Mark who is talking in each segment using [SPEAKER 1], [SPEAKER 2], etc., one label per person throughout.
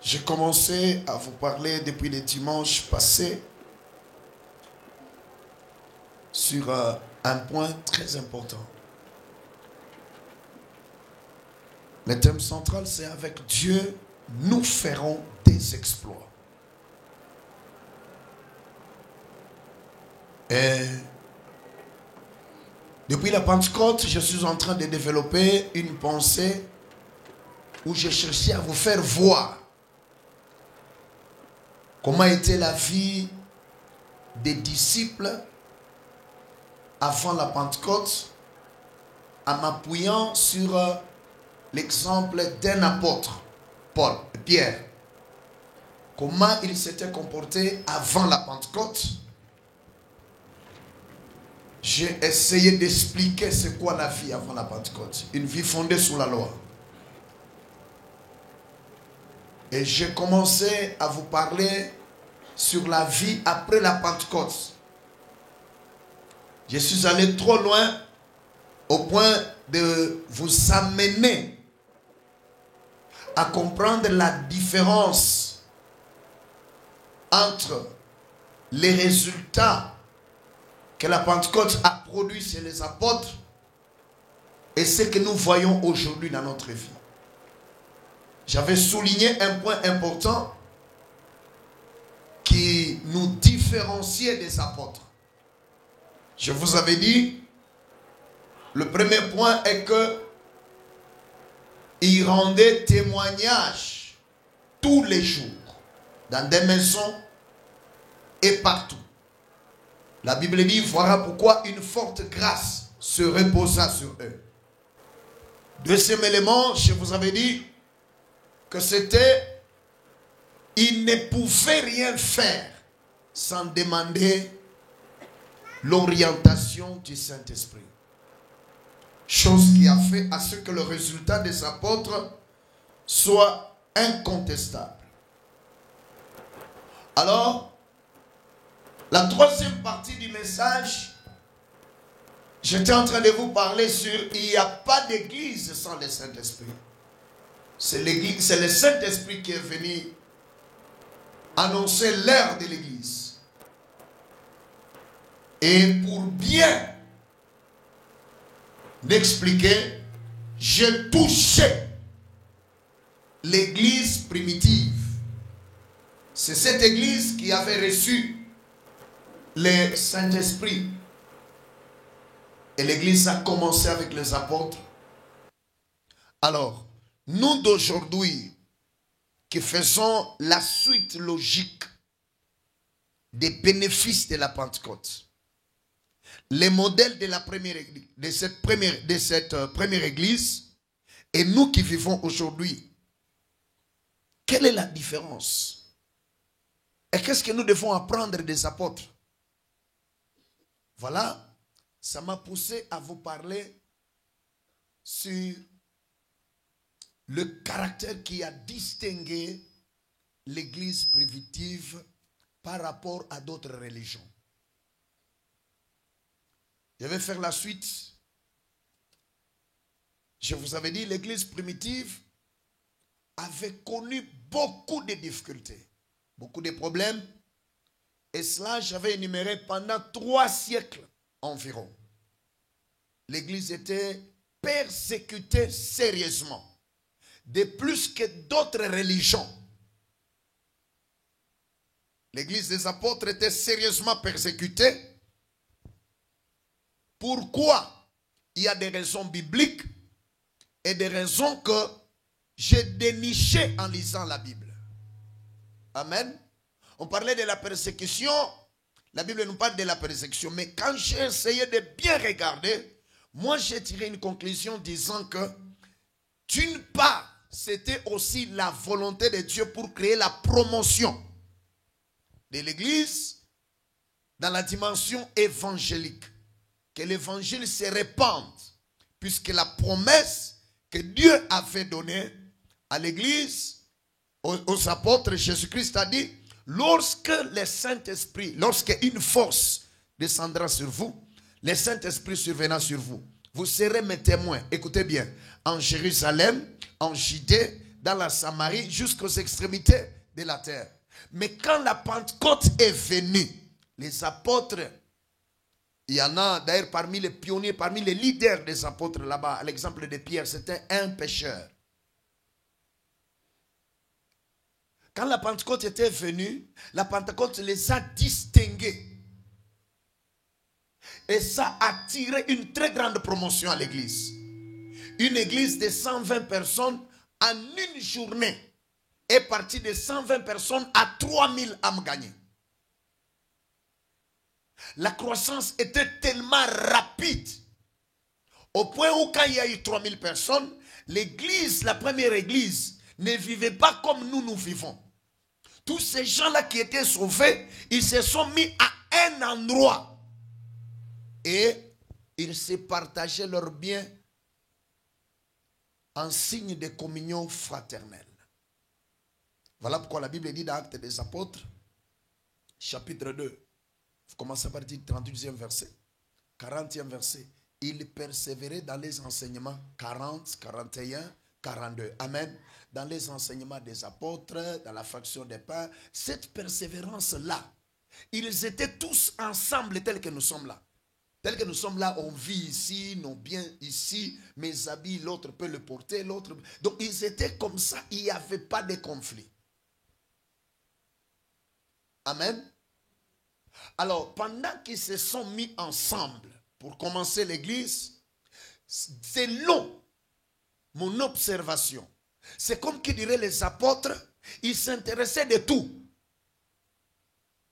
[SPEAKER 1] J'ai commencé à vous parler depuis le dimanche passé sur un point très important. Le thème central, c'est avec Dieu, nous ferons des exploits. Et depuis la Pentecôte, je suis en train de développer une pensée où j'ai cherché à vous faire voir comment était la vie des disciples avant la Pentecôte, en m'appuyant sur l'exemple d'un apôtre, Paul, Pierre. Comment il s'était comporté avant la Pentecôte. J'ai essayé d'expliquer c'est quoi la vie avant la Pentecôte. Une vie fondée sous la loi. Et j'ai commencé à vous parler sur la vie après la Pentecôte. Je suis allé trop loin au point de vous amener à comprendre la différence entre les résultats que la Pentecôte a produit chez les apôtres et ce que nous voyons aujourd'hui dans notre vie. J'avais souligné un point important qui nous différenciait des apôtres. Je vous avais dit, le premier point est que ils rendaient témoignage tous les jours, dans des maisons et partout. La Bible dit, voilà pourquoi une forte grâce se reposa sur eux. Deuxième élément, je vous avais dit que c'était, ils ne pouvaient rien faire sans demander l'orientation du Saint-Esprit. Chose qui a fait à ce que le résultat des apôtres soit incontestable. Alors, la troisième partie du message, j'étais en train de vous parler sur il n'y a pas d'église sans le Saint-Esprit. C'est l'église, c'est le Saint-Esprit qui est venu annoncer l'heure de l'église. Et pour bien l'expliquer, j'ai touché l'église primitive. C'est cette église qui avait reçu le Saint-Esprit. Et l'église a commencé avec les apôtres. Alors, nous d'aujourd'hui, qui faisons la suite logique des bénéfices de la Pentecôte, les modèles de la première église, de cette première église, et nous qui vivons aujourd'hui, quelle est la différence? Et qu'est-ce que nous devons apprendre des apôtres? Voilà, ça m'a poussé à vous parler sur le caractère qui a distingué l'église primitive par rapport à d'autres religions. Je vais faire la suite. Je vous avais dit, l'église primitive avait connu beaucoup de difficultés, beaucoup de problèmes. Et cela, j'avais énuméré pendant 3 siècles environ. L'église était persécutée sérieusement, de plus que d'autres religions. L'église des apôtres était sérieusement persécutée. Pourquoi? Il y a des raisons bibliques et des raisons que j'ai dénichées en lisant la Bible. Amen. On parlait de la persécution. La Bible nous parle de la persécution. Mais quand j'ai essayé de bien regarder, moi j'ai tiré une conclusion disant que d'une part, c'était aussi la volonté de Dieu pour créer la promotion de l'église dans la dimension évangélique. Que l'évangile se répande, puisque la promesse que Dieu avait donnée à l'église, aux apôtres, Jésus-Christ a dit, lorsque le Saint-Esprit, lorsque une force descendra sur vous, le Saint-Esprit surviendra sur vous. Vous serez mes témoins, écoutez bien, en Jérusalem, en Judée, dans la Samarie jusqu'aux extrémités de la terre. Mais quand la Pentecôte est venue, les apôtres, il y en a d'ailleurs parmi les pionniers, parmi les leaders des apôtres là-bas, à l'exemple de Pierre, c'était un pécheur. Quand la Pentecôte était venue, la Pentecôte les a distingués. Et ça a attiré une très grande promotion à l'église. Une église de 120 personnes en une journée est partie de 120 personnes à 3000 âmes gagnées. La croissance était tellement rapide au point où quand il y a eu 3000 personnes, l'église, la première église, ne vivait pas comme nous vivons. Tous ces gens-là qui étaient sauvés, ils se sont mis à un endroit et ils se partageaient leurs biens en signe de communion fraternelle. Voilà pourquoi la Bible dit dans Actes des Apôtres, chapitre 2, vous commencez à partir du 38e verset, 40e verset. Ils persévéraient dans les enseignements 40, 41, 42. Amen. Dans les enseignements des apôtres, dans la fraction des pains, cette persévérance-là, ils étaient tous ensemble tels que nous sommes là. Tels que nous sommes là, on vit ici, nos biens ici, mes habits, l'autre peut le porter, l'autre. Donc ils étaient comme ça, il n'y avait pas de conflit. Amen. Alors, pendant qu'ils se sont mis ensemble pour commencer l'église, selon mon observation, c'est comme qui dirait les apôtres, ils s'intéressaient de tout.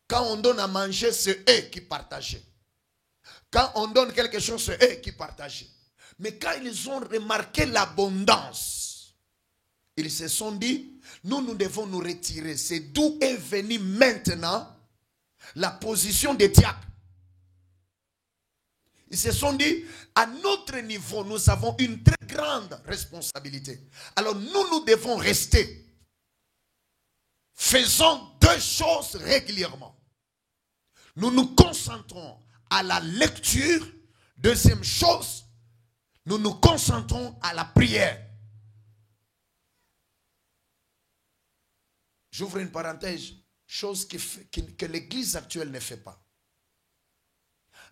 [SPEAKER 1] Quand on donne à manger, c'est eux qui partageaient. Quand on donne quelque chose, c'est eux qui partageaient. Mais quand ils ont remarqué l'abondance, ils se sont dit, nous devons nous retirer. C'est d'où est venue maintenant la position des diacres. Ils se sont dit, à notre niveau, nous avons une très grande responsabilité. Alors nous devons rester. Faisons deux choses régulièrement. Nous nous concentrons à la lecture. Deuxième chose, nous nous concentrons à la prière. J'ouvre une parenthèse, chose que l'église actuelle ne fait pas.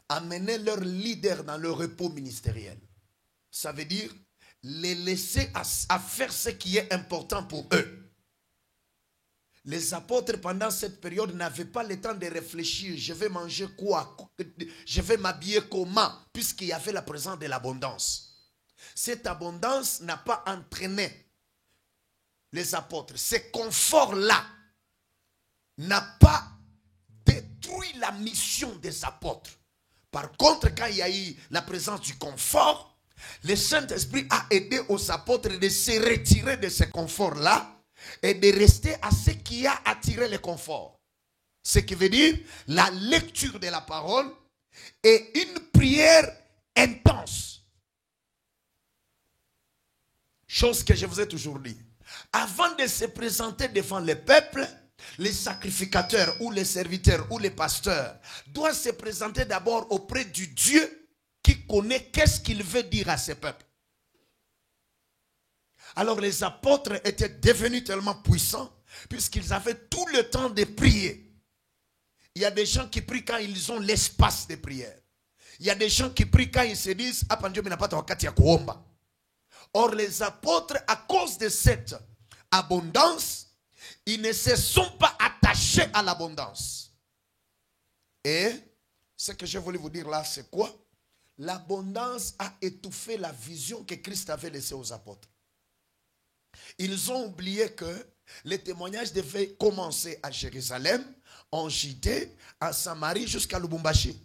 [SPEAKER 1] Amener leurs leaders dans le repos ministériel. Ça veut dire les laisser à faire ce qui est important pour eux. Les apôtres pendant cette période n'avaient pas le temps de réfléchir. Je vais manger quoi? Je vais m'habiller comment? Puisqu'il y avait la présence de l'abondance. Cette abondance n'a pas entraîné les apôtres. Ce confort-là n'a pas détruit la mission des apôtres. Par contre, quand il y a eu la présence du confort, le Saint-Esprit a aidé aux apôtres de se retirer de ce confort-là et de rester à ce qui a attiré le confort. Ce qui veut dire la lecture de la parole et une prière intense. Chose que je vous ai toujours dit. Avant de se présenter devant le peuple, les sacrificateurs ou les serviteurs ou les pasteurs doivent se présenter d'abord auprès du Dieu qui connaît qu'est-ce qu'il veut dire à ce peuple. Alors les apôtres étaient devenus tellement puissants puisqu'ils avaient tout le temps de prier. Il y a des gens qui prient quand ils ont l'espace de prière. Il y a des gens qui prient quand ils se disent « Or les apôtres, à cause de cette abondance, ils ne se sont pas attachés à l'abondance. Et ce que je voulais vous dire là, c'est quoi? L'abondance a étouffé la vision que Christ avait laissée aux apôtres. Ils ont oublié que les témoignages devaient commencer à Jérusalem, en Judée, à Samarie jusqu'à Lubumbashi.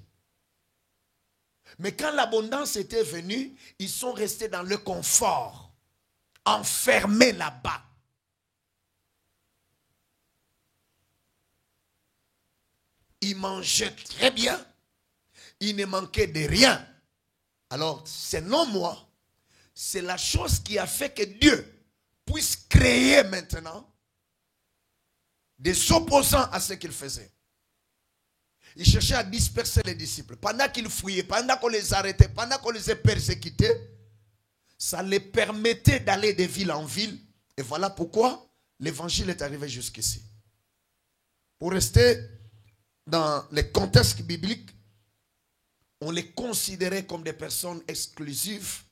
[SPEAKER 1] Mais quand l'abondance était venue, ils sont restés dans le confort, enfermés là-bas. Ils mangeaient très bien, il ne manquait de rien. Alors, selon moi, c'est la chose qui a fait que Dieu puisse créer maintenant des opposants à ce qu'il faisait. Il cherchait à disperser les disciples. Pendant qu'ils fouillaient, pendant qu'on les arrêtait, pendant qu'on les persécutait, ça les permettait d'aller de ville en ville Et voilà pourquoi l'évangile est arrivé jusqu'ici. Pour rester dans les contextes bibliques, on les considérait comme des personnes exclusives.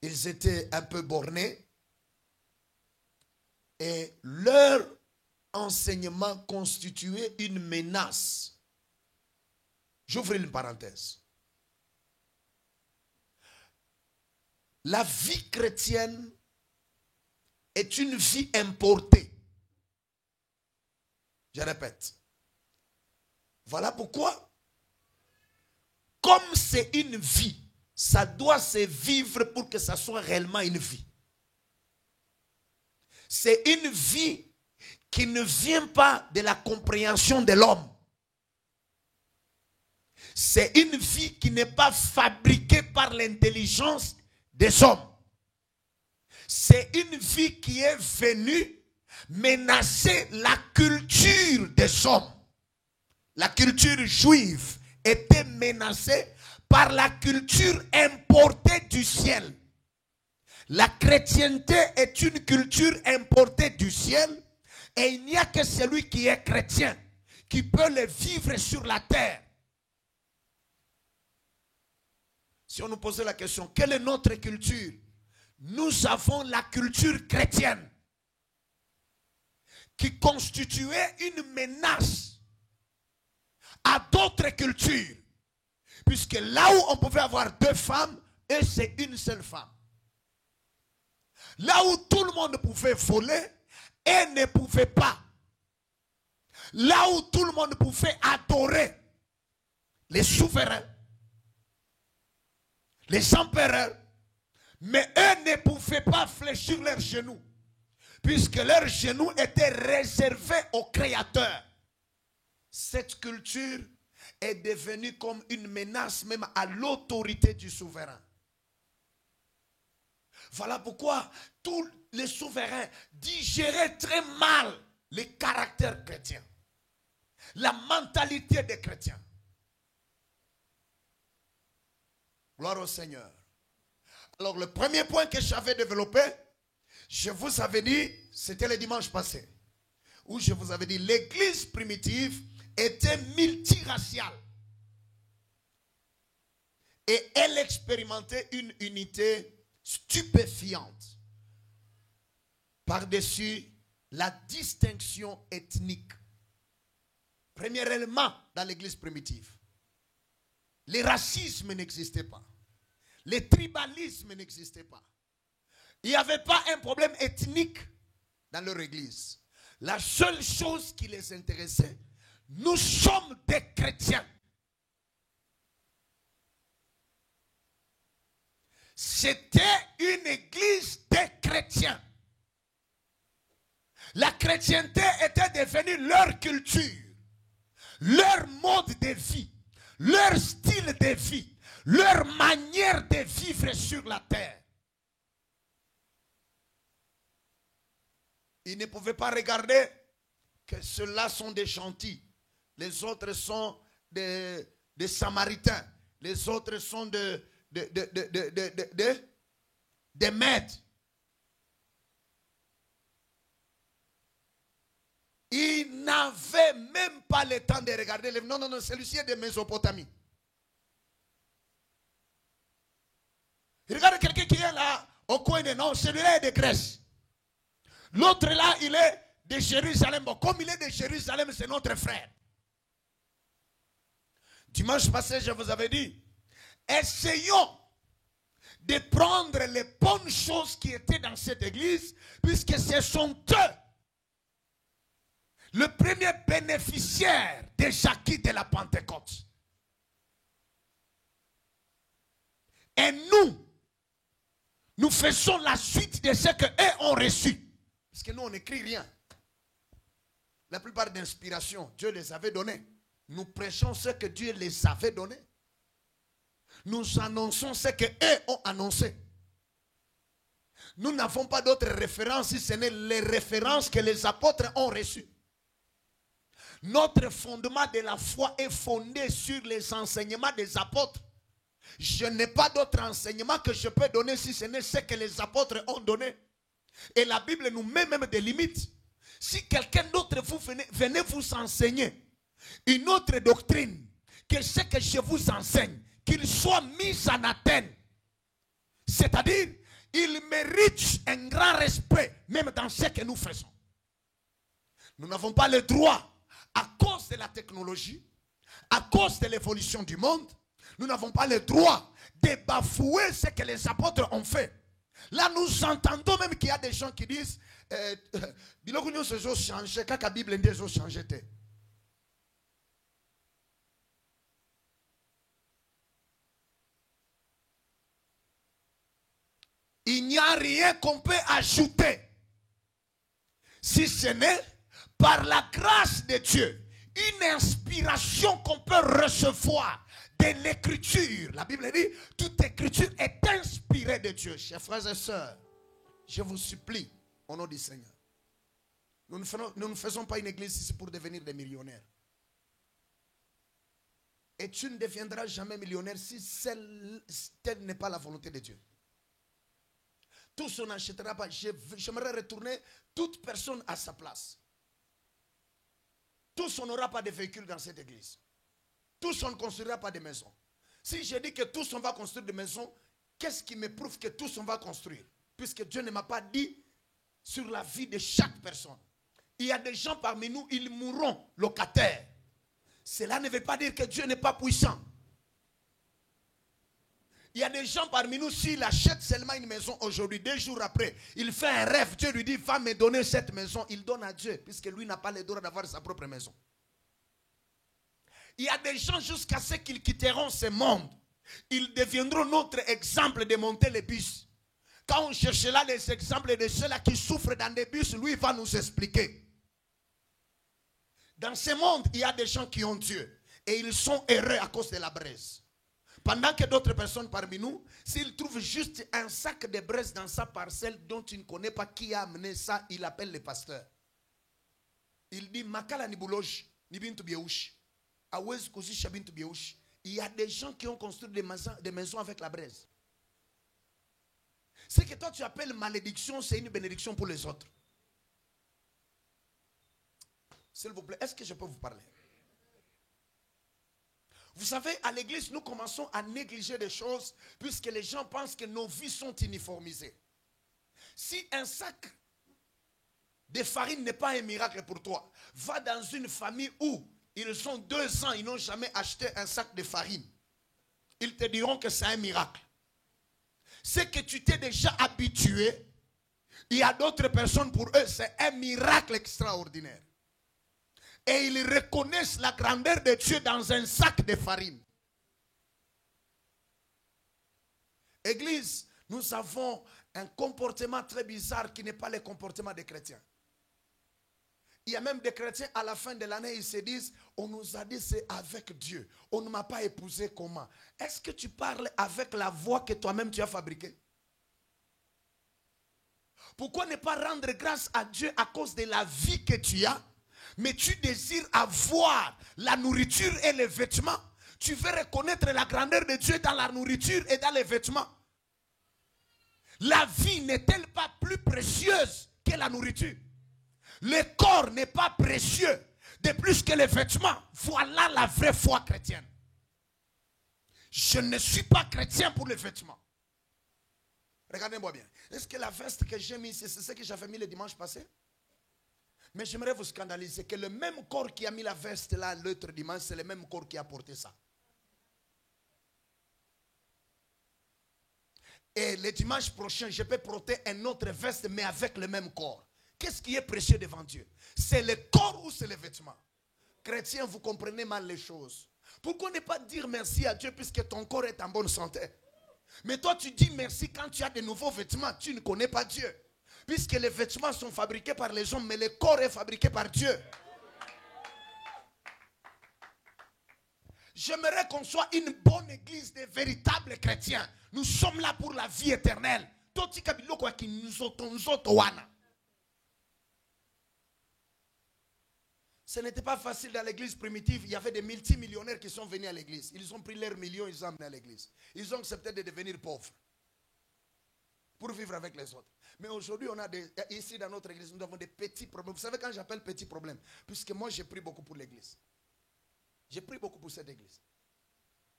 [SPEAKER 1] Ils étaient un peu bornés et leur enseignement constituait une menace. J'ouvre une parenthèse. La vie chrétienne est une vie importée. Je répète. Voilà pourquoi, comme c'est une vie, ça doit se vivre pour que ça soit réellement une vie. C'est une vie qui ne vient pas de la compréhension de l'homme. C'est une vie qui n'est pas fabriquée par l'intelligence des hommes. C'est une vie qui est venue menacer la culture des hommes. La culture juive était menacée par la culture importée du ciel. La chrétienté est une culture importée du ciel et il n'y a que celui qui est chrétien qui peut le vivre sur la terre. Si on nous posait la question, quelle est notre culture? Nous avons la culture chrétienne qui constituait une menace à d'autres cultures. Puisque là où on pouvait avoir deux femmes, et c'est une seule femme. Là où tout le monde pouvait voler, et ne pouvait pas. Là où tout le monde pouvait adorer les souverains, les empereurs, mais eux ne pouvaient pas fléchir leurs genoux, puisque leurs genoux étaient réservés au Créateur. Cette culture est devenue comme une menace même à l'autorité du souverain. Voilà pourquoi tous les souverains digéraient très mal les caractères chrétiens, la mentalité des chrétiens. Gloire au Seigneur. Alors le premier point que j'avais développé, je vous avais dit, c'était le dimanche passé, où je vous avais dit l'église primitive était multiraciale. Et elle expérimentait une unité stupéfiante par-dessus la distinction ethnique. Premièrement, dans l'église primitive, le racisme n'existait pas. Le tribalisme n'existait pas. Il n'y avait pas un problème ethnique dans leur église. La seule chose qui les intéressait, nous sommes des chrétiens. C'était une église des chrétiens. La chrétienté était devenue leur culture, leur mode de vie, leur style de vie, leur manière de vivre sur la terre. Ils ne pouvaient pas regarder que ceux-là sont des gentils, les autres sont des Samaritains, les autres sont des maîtres. Ils n'avaient même pas le temps de regarder. Non, non, non, celui-ci est de Mésopotamie. Il regarde quelqu'un qui est là au coin de non, celui-là est de Grèce. L'autre là, il est de Jérusalem. Bon, comme il est de Jérusalem, c'est notre frère. Dimanche passé, je vous avais dit, essayons de prendre les bonnes choses qui étaient dans cette église, puisque ce sont eux le premier bénéficiaire des acquis de la Pentecôte. Et nous faisons la suite de ce qu'eux ont reçu. Parce que nous, on n'écrit rien. La plupart d'inspirations, Dieu les avait données. Nous prêchons ce que Dieu les avait donné. Nous annonçons ce qu'eux ont annoncé. Nous n'avons pas d'autres références si ce n'est les références que les apôtres ont reçues. Notre fondement de la foi est fondé sur les enseignements des apôtres. Je n'ai pas d'autre enseignement que je peux donner si ce n'est ce que les apôtres ont donné. Et la Bible nous met même des limites. Si quelqu'un d'autre vous venez vous enseigner une autre doctrine que ce que je vous enseigne, qu'il soit mis en Athènes, c'est-à-dire, il mérite un grand respect, même dans ce que nous faisons. Nous n'avons pas le droit, à cause de la technologie, à cause de l'évolution du monde, nous n'avons pas le droit de bafouer ce que les apôtres ont fait. Là, nous entendons même qu'il y a des gens qui disent Biloko nous se changé, quand la Bible dit ont changé. Il n'y a rien qu'on peut ajouter, si ce n'est par la grâce de Dieu, une inspiration qu'on peut recevoir de l'écriture. La Bible dit, toute écriture est inspirée de Dieu. Chers frères et sœurs, je vous supplie, au nom du Seigneur, nous ne faisons pas une église ici pour devenir des millionnaires. Et tu ne deviendras jamais millionnaire si telle n'est pas la volonté de Dieu. Tous on n'achètera pas. J'aimerais retourner toute personne à sa place. Tous on n'aura pas de véhicule dans cette église. Tous on ne construira pas de maisons. Si je dis que tous on va construire des maisons, qu'est-ce qui me prouve que tous on va construire? Puisque Dieu ne m'a pas dit sur la vie de chaque personne. Il y a des gens parmi nous, ils mourront locataires. Cela ne veut pas dire que Dieu n'est pas puissant. Il y a des gens parmi nous, s'il achète seulement une maison aujourd'hui, 2 jours après, il fait un rêve, Dieu lui dit, va me donner cette maison. Il donne à Dieu, puisque lui n'a pas le droit d'avoir sa propre maison. Il y a des gens jusqu'à ce qu'ils quitteront ce monde. Ils deviendront notre exemple de monter les bus. Quand on cherchera les exemples de ceux-là qui souffrent dans des bus, lui va nous expliquer. Dans ce monde, il y a des gens qui ont Dieu. Et ils sont heureux à cause de la braise. Pendant que d'autres personnes parmi nous, s'ils trouvent juste un sac de braise dans sa parcelle dont tu ne connais pas qui a amené ça, il appelle le pasteur. Il dit, Makala ni bouloge, ni bintu biouch. Awez kuzi shabintu biouch. Il y a des gens qui ont construit des maisons avec la braise. Ce que toi tu appelles malédiction, c'est une bénédiction pour les autres. S'il vous plaît, est-ce que je peux vous parler? Vous savez, à l'église, nous commençons à négliger des choses puisque les gens pensent que nos vies sont uniformisées. Si un sac de farine n'est pas un miracle pour toi, va dans une famille où ils ont 2 ans, ils n'ont jamais acheté un sac de farine. Ils te diront que c'est un miracle. C'est que tu t'es déjà habitué. Il y a d'autres personnes, pour eux, c'est un miracle extraordinaire. Et ils reconnaissent la grandeur de Dieu dans un sac de farine. Église, nous avons un comportement très bizarre qui n'est pas le comportement des chrétiens. Il y a même des chrétiens à la fin de l'année, ils se disent, on nous a dit c'est avec Dieu. On ne m'a pas épousé comment? Est-ce que tu parles avec la voix que toi-même tu as fabriquée? Pourquoi ne pas rendre grâce à Dieu à cause de la vie que tu as? Mais tu désires avoir la nourriture et les vêtements. Tu veux reconnaître la grandeur de Dieu dans la nourriture et dans les vêtements. La vie n'est-elle pas plus précieuse que la nourriture? Le corps n'est pas précieux de plus que les vêtements. Voilà la vraie foi chrétienne. Je ne suis pas chrétien pour les vêtements. Regardez-moi bien. Est-ce que la veste que j'ai mise, c'est ce que j'avais mis le dimanche passé? Mais j'aimerais vous scandaliser que le même corps qui a mis la veste là l'autre dimanche, c'est le même corps qui a porté ça. Et le dimanche prochain, je peux porter une autre veste, mais avec le même corps. Qu'est-ce qui est précieux devant Dieu? C'est le corps ou c'est les vêtements? Chrétiens, vous comprenez mal les choses. Pourquoi ne pas dire merci à Dieu puisque ton corps est en bonne santé? Mais toi, tu dis merci quand tu as de nouveaux vêtements. Tu ne connais pas Dieu. Puisque les vêtements sont fabriqués par les hommes, mais le corps est fabriqué par Dieu. J'aimerais qu'on soit une bonne église de véritables chrétiens. Nous sommes là pour la vie éternelle. Ce n'était pas facile dans l'église primitive. Il y avait des multimillionnaires qui sont venus à l'église. Ils ont pris leurs millions, ils ont amené à l'église. Ils ont accepté de devenir pauvres pour vivre avec les autres. Mais aujourd'hui, on a ici dans notre église, nous avons des petits problèmes. Vous savez quand j'appelle petits problèmes? Puisque moi, j'ai pris beaucoup pour l'église. J'ai pris beaucoup pour cette église.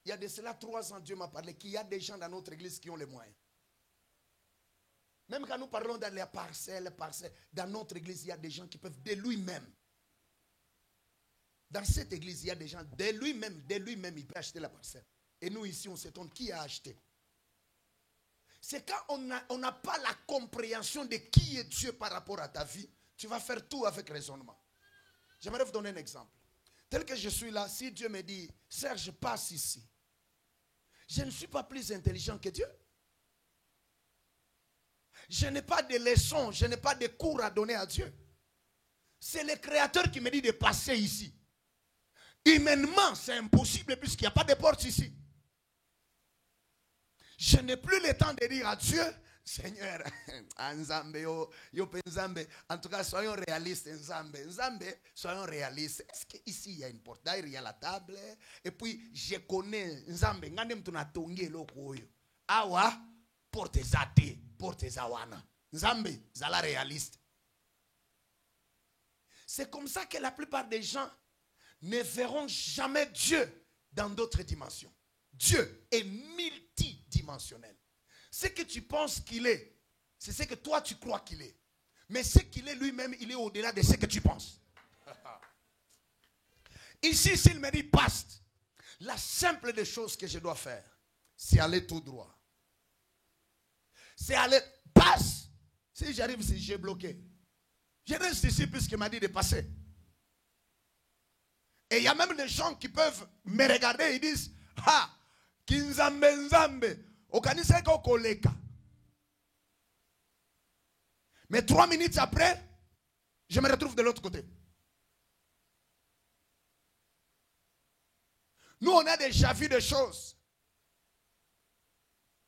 [SPEAKER 1] Il y a de cela 3 ans, Dieu m'a parlé qu'il y a des gens dans notre église qui ont les moyens. Même quand nous parlons dans les parcelles, dans notre église, il y a des gens qui peuvent de lui-même. Dans cette église, il y a des gens, de lui-même, il peut acheter la parcelle. Et nous ici, on s'étonne qui a acheté. C'est quand on n'a pas la compréhension de qui est Dieu par rapport à ta vie, tu vas faire tout avec raisonnement. J'aimerais vous donner un exemple. Tel que je suis là, si Dieu me dit, Serge, passe ici. Je ne suis pas plus intelligent que Dieu. Je n'ai pas de leçons, je n'ai pas de cours à donner à Dieu. C'est le Créateur qui me dit de passer ici. Humainement, c'est impossible puisqu'il n'y a pas de porte ici. Je n'ai plus le temps de dire à Dieu, Seigneur, en tout cas, soyons réalistes, soyons réalistes. Est-ce qu'ici, il y a une porte? D'ailleurs, il y a la table. Et puis, je connais Nzambe. Awa, porte zate, porte zawana. Nzambe, zala réaliste. C'est comme ça que la plupart des gens ne verront jamais Dieu dans d'autres dimensions. Dieu est multidimensionnel. Ce que tu penses qu'il est, c'est ce que toi tu crois qu'il est. Mais ce qu'il est lui-même, il est au-delà de ce que tu penses. Ici, s'il me dit passe, la simple des choses que je dois faire, c'est aller tout droit. C'est aller, passe. Si j'arrive ici, j'ai bloqué. Je reste ici puisqu'il m'a dit de passer. Et il y a même des gens qui peuvent me regarder et ils disent, ah, Kinzambe Nzambe, Okaniseko Koleka. Mais 3 minutes après, je me retrouve de l'autre côté. Nous, on a déjà vu des choses.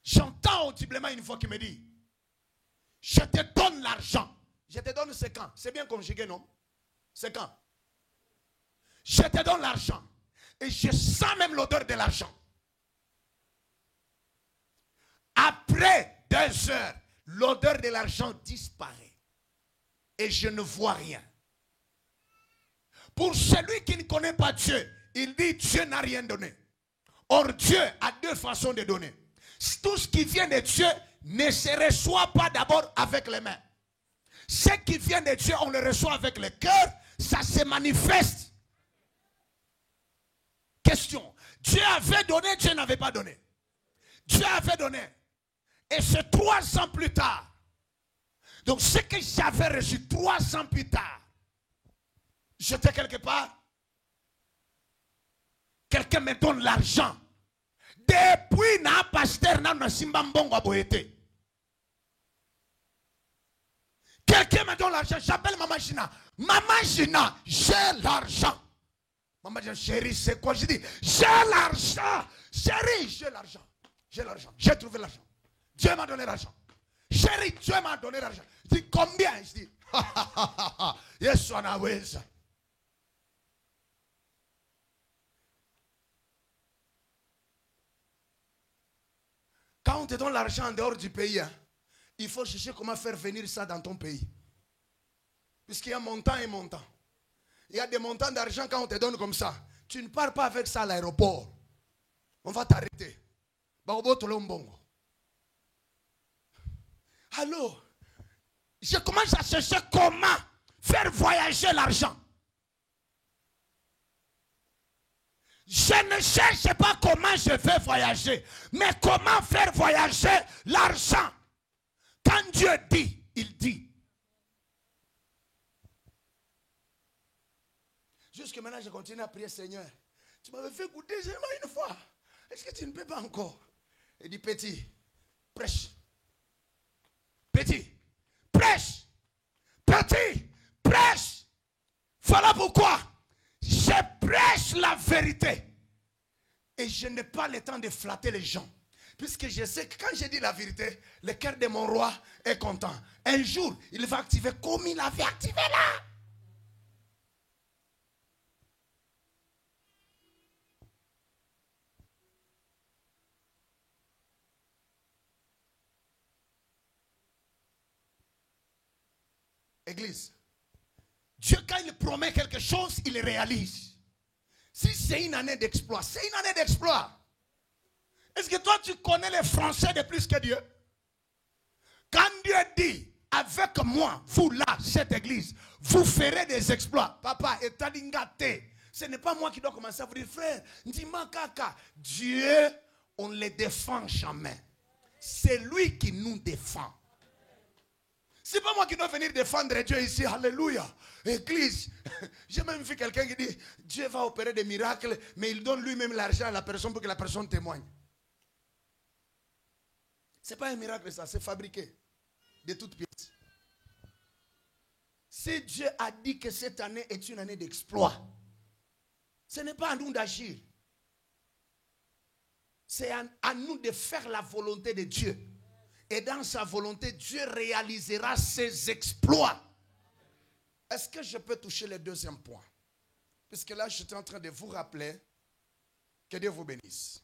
[SPEAKER 1] J'entends audiblement une fois qu'il me dit, je te donne l'argent. Je te donne c'est quand? C'est bien conjugué, non? C'est quand? Je te donne l'argent. Et je sens même l'odeur de l'argent. Après 2 heures, l'odeur de l'argent disparaît. Et je ne vois rien. Pour celui qui ne connaît pas Dieu, il dit Dieu n'a rien donné. Or Dieu a 2 façons de donner. Tout ce qui vient de Dieu ne se reçoit pas d'abord avec les mains. Ce qui vient de Dieu, on le reçoit avec le cœur. Ça se manifeste. Question. Dieu avait donné, Dieu n'avait pas donné. Dieu avait donné. Et c'est 3 ans plus tard. Donc ce que j'avais reçu 3 ans plus tard, j'étais quelque part. Quelqu'un me donne l'argent. Depuis na pasteur na simba mbongo aboyete. Quelqu'un me donne l'argent. J'appelle Maman Gina. Maman Gina, j'ai l'argent. Maman dit, chérie, c'est quoi? Je dis, j'ai l'argent. Chérie, j'ai l'argent. J'ai l'argent. J'ai trouvé l'argent. Dieu m'a donné l'argent. Chérie, Dieu m'a donné l'argent. Je dis, combien? Je dis, yes, on a ça. Quand on te donne l'argent en dehors du pays, hein, il faut chercher comment faire venir ça dans ton pays. Puisqu'il y a montant et montant. Il y a des montants d'argent quand on te donne comme ça. Tu ne pars pas avec ça à l'aéroport. On va t'arrêter. Alors, je commence à chercher comment faire voyager l'argent. Je ne cherche pas comment je vais voyager, mais comment faire voyager l'argent. Quand Dieu dit, il dit. Jusque maintenant, je continue à prier, Seigneur. Tu m'avais fait goûter seulement une fois. Est-ce que tu ne peux pas encore? Il dit, petit, prêche. Petit, prêche. Petit, prêche. Voilà pourquoi je prêche la vérité. Et je n'ai pas le temps de flatter les gens. Puisque je sais que quand je dis la vérité, le cœur de mon roi est content. Un jour, il va activer comme il avait activé là. Église, Dieu, quand il promet quelque chose, il le réalise. Si c'est une année d'exploit, c'est une année d'exploit. Est-ce que toi, tu connais les Français de plus que Dieu? Quand Dieu dit, avec moi, vous là, cette église, vous ferez des exploits. Papa, et talingate. Ce n'est pas moi qui dois commencer à vous dire, frère, dis-moi kaka. Dieu, on ne le défend jamais. C'est lui qui nous défend. C'est pas moi qui dois venir défendre Dieu ici. Alléluia. Église. J'ai même vu quelqu'un qui dit, Dieu va opérer des miracles, mais il donne lui-même l'argent à la personne pour que la personne témoigne. Ce n'est pas un miracle ça, c'est fabriqué de toutes pièces. Si Dieu a dit que cette année est une année d'exploit, ce n'est pas à nous d'agir. C'est à nous de faire la volonté de Dieu. Et dans sa volonté, Dieu réalisera ses exploits. Est-ce que je peux toucher le deuxième point? Puisque là, je suis en train de vous rappeler que Dieu vous bénisse.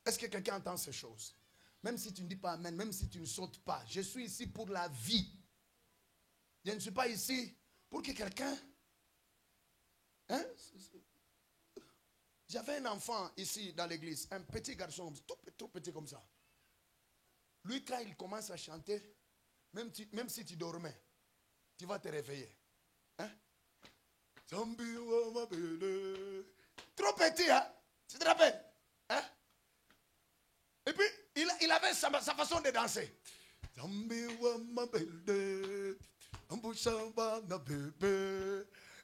[SPEAKER 1] Est-ce que quelqu'un entend ces choses? Même si tu ne dis pas amen, même si tu ne sautes pas, je suis ici pour la vie. Je ne suis pas ici pour que quelqu'un... Hein? J'avais un enfant ici dans l'église, un petit garçon, tout petit comme ça. Lui, quand il commence à chanter, même si tu dormais, tu vas te réveiller. Hein? Trop petit, hein? Tu te rappelles? Hein? Et puis, il avait sa façon de danser.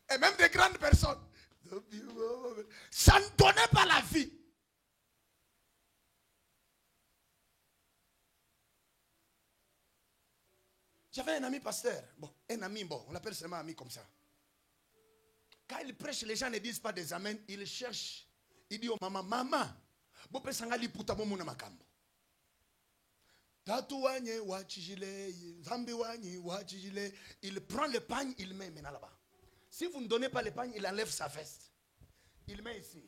[SPEAKER 1] Et même des grandes personnes. Ça ne donnait pas la vie. J'avais un ami pasteur. Bon, un ami, on l'appelle seulement ami comme ça. Quand il prêche, les gens ne disent pas des amens. Il cherche. Il dit au maman, maman, il prend le pagne, il met maintenant là-bas. Si vous ne donnez pas le pagne, il enlève sa veste. Il met ici.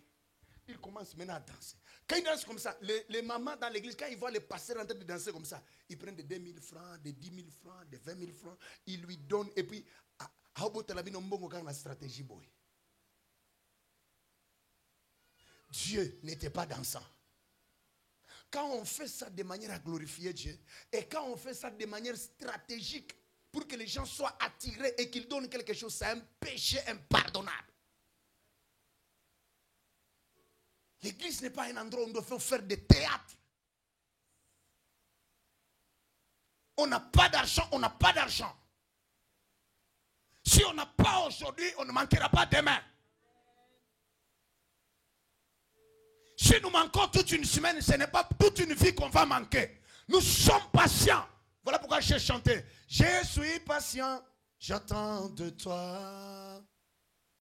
[SPEAKER 1] Il commence maintenant à danser. Quand il danse comme ça, les mamans dans l'église, quand ils voient les pasteurs en train de danser comme ça, ils prennent de 2000 francs, de 10 000 francs, de 20 000 francs, ils lui donnent. Et puis, stratégie boy. Dieu n'était pas dansant. Quand on fait ça de manière à glorifier Dieu, et quand on fait ça de manière stratégique, pour que les gens soient attirés et qu'ils donnent quelque chose, c'est un péché impardonnable. L'église n'est pas un endroit où on doit faire des théâtres. On n'a pas d'argent, on n'a pas d'argent. Si on n'a pas aujourd'hui, on ne manquera pas demain. Si nous manquons toute une semaine, ce n'est pas toute une vie qu'on va manquer. Nous sommes patients. Voilà pourquoi j'ai chanté. Je suis patient, j'attends de toi.